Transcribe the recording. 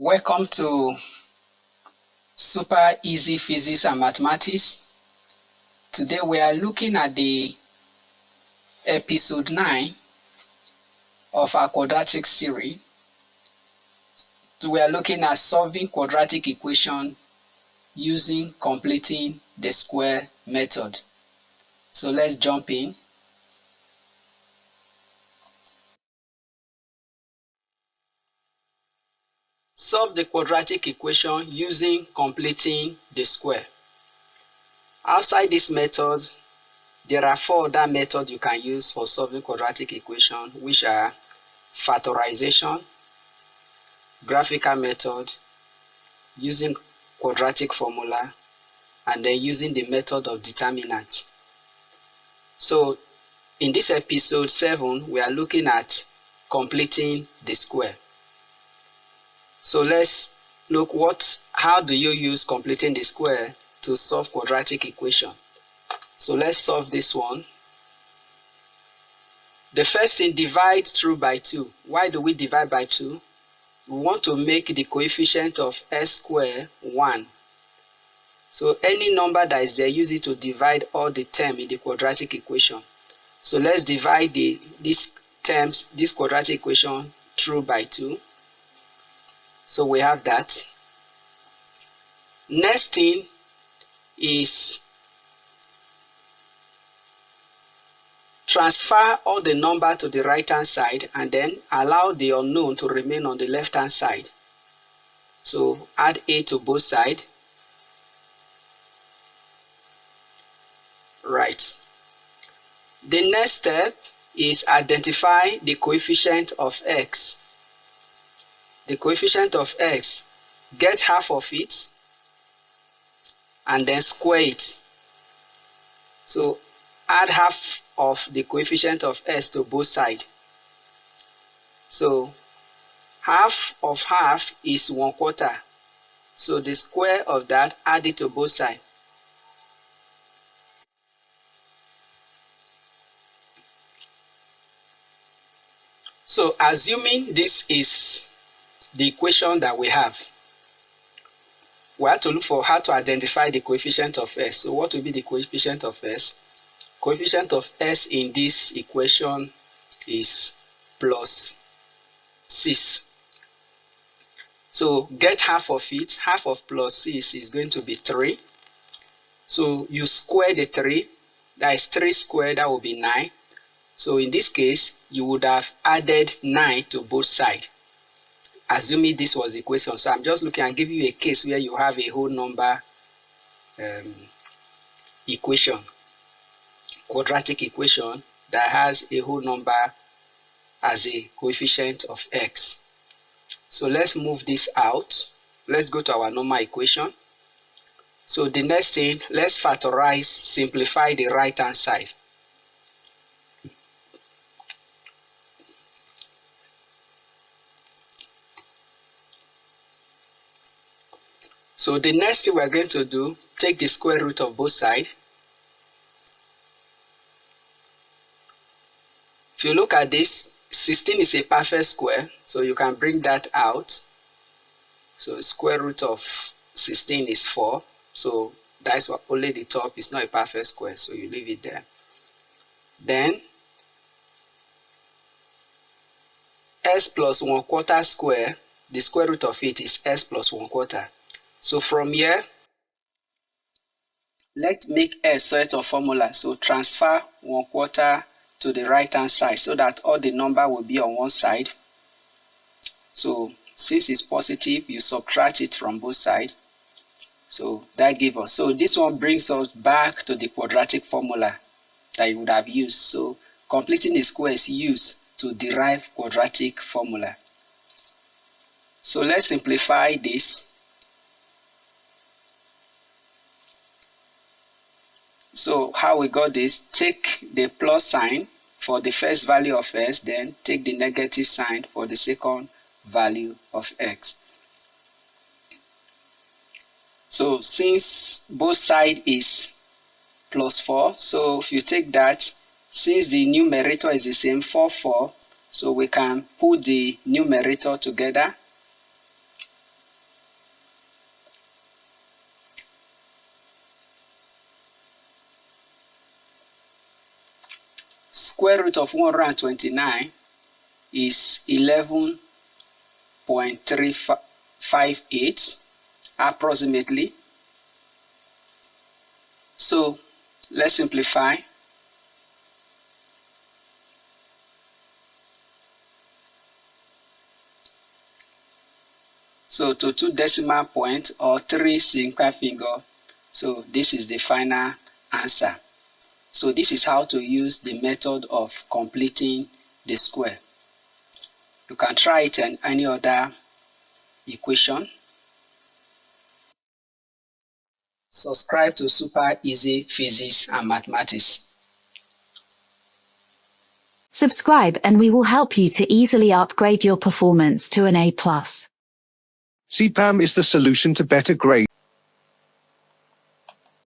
Welcome to Super Easy Physics and Mathematics. Today we are looking at the episode 9 of our quadratic series. We are looking at solving quadratic equation using completing the square method. So let's jump in. Solve the quadratic equation using completing the square. Outside this method, there are 4 other methods you can use for solving quadratic equation, which are factorization, graphical method, using quadratic formula, and then using the method of determinant. So in this episode 7, we are looking at completing the square. So let's look how do you use completing the square to solve quadratic equation. So let's solve this one. The first thing, divide through by 2. Why do we divide by 2? We want to make the coefficient of s squared 1. So any number that is there, use it to divide all the terms in the quadratic equation. So let's divide this quadratic equation through by 2. So we have that. Next thing is transfer all the number to the right hand side and then allow the unknown to remain on the left hand side. So add a to both sides. Right. The next step is identify the coefficient of x. The coefficient of x, get half of it and then square it. So add half of the coefficient of s to both sides. So half of half is 1/4. So the square of that, add it to both sides. So assuming this is the equation that we have to look for how to identify the coefficient of s. So what will be the coefficient of s? Coefficient of s in this equation is +6. So get half of it. Half of +6 is going to be 3. So you square the 3. That is 3 squared, that will be 9. So in this case, you would have added 9 to both sides, assuming this was the equation. So I'm just looking and giving you a case where you have a whole number equation, quadratic equation that has a whole number as a coefficient of x. So let's move this out. Let's go to our normal equation. So the next thing, let's factorize, simplify the right hand side. So the next thing we're going to do, take the square root of both sides. If you look at this, 16 is a perfect square, so you can bring that out. So square root of 16 is 4. So that's what only the top is not a perfect square, so you leave it there. Then s plus 1/4 square, the square root of it is s plus 1/4. So from here, let's make s set of formula. So transfer 1/4 to the right hand side so that all the number will be on one side. So since it's positive, you subtract it from both sides. So that gives us. So this one brings us back to the quadratic formula that you would have used. So completing the square is used to derive quadratic formula. So let's simplify this. So how we got this, take the plus sign for the first value of s, then take the negative sign for the second value of x. So since both sides is +4, so if you take that, since the numerator is the same, 4, 4, so we can put the numerator together. square root of 129 is 11.358 approximately. So let's simplify. So to 2 decimal points or 3 significant figure. So this is the final answer. So this is how to use the method of completing the square. You can try it in any other equation. Subscribe to Super Easy Physics and Mathematics. Subscribe and we will help you to easily upgrade your performance to an A+. CPAM is the solution to better grades.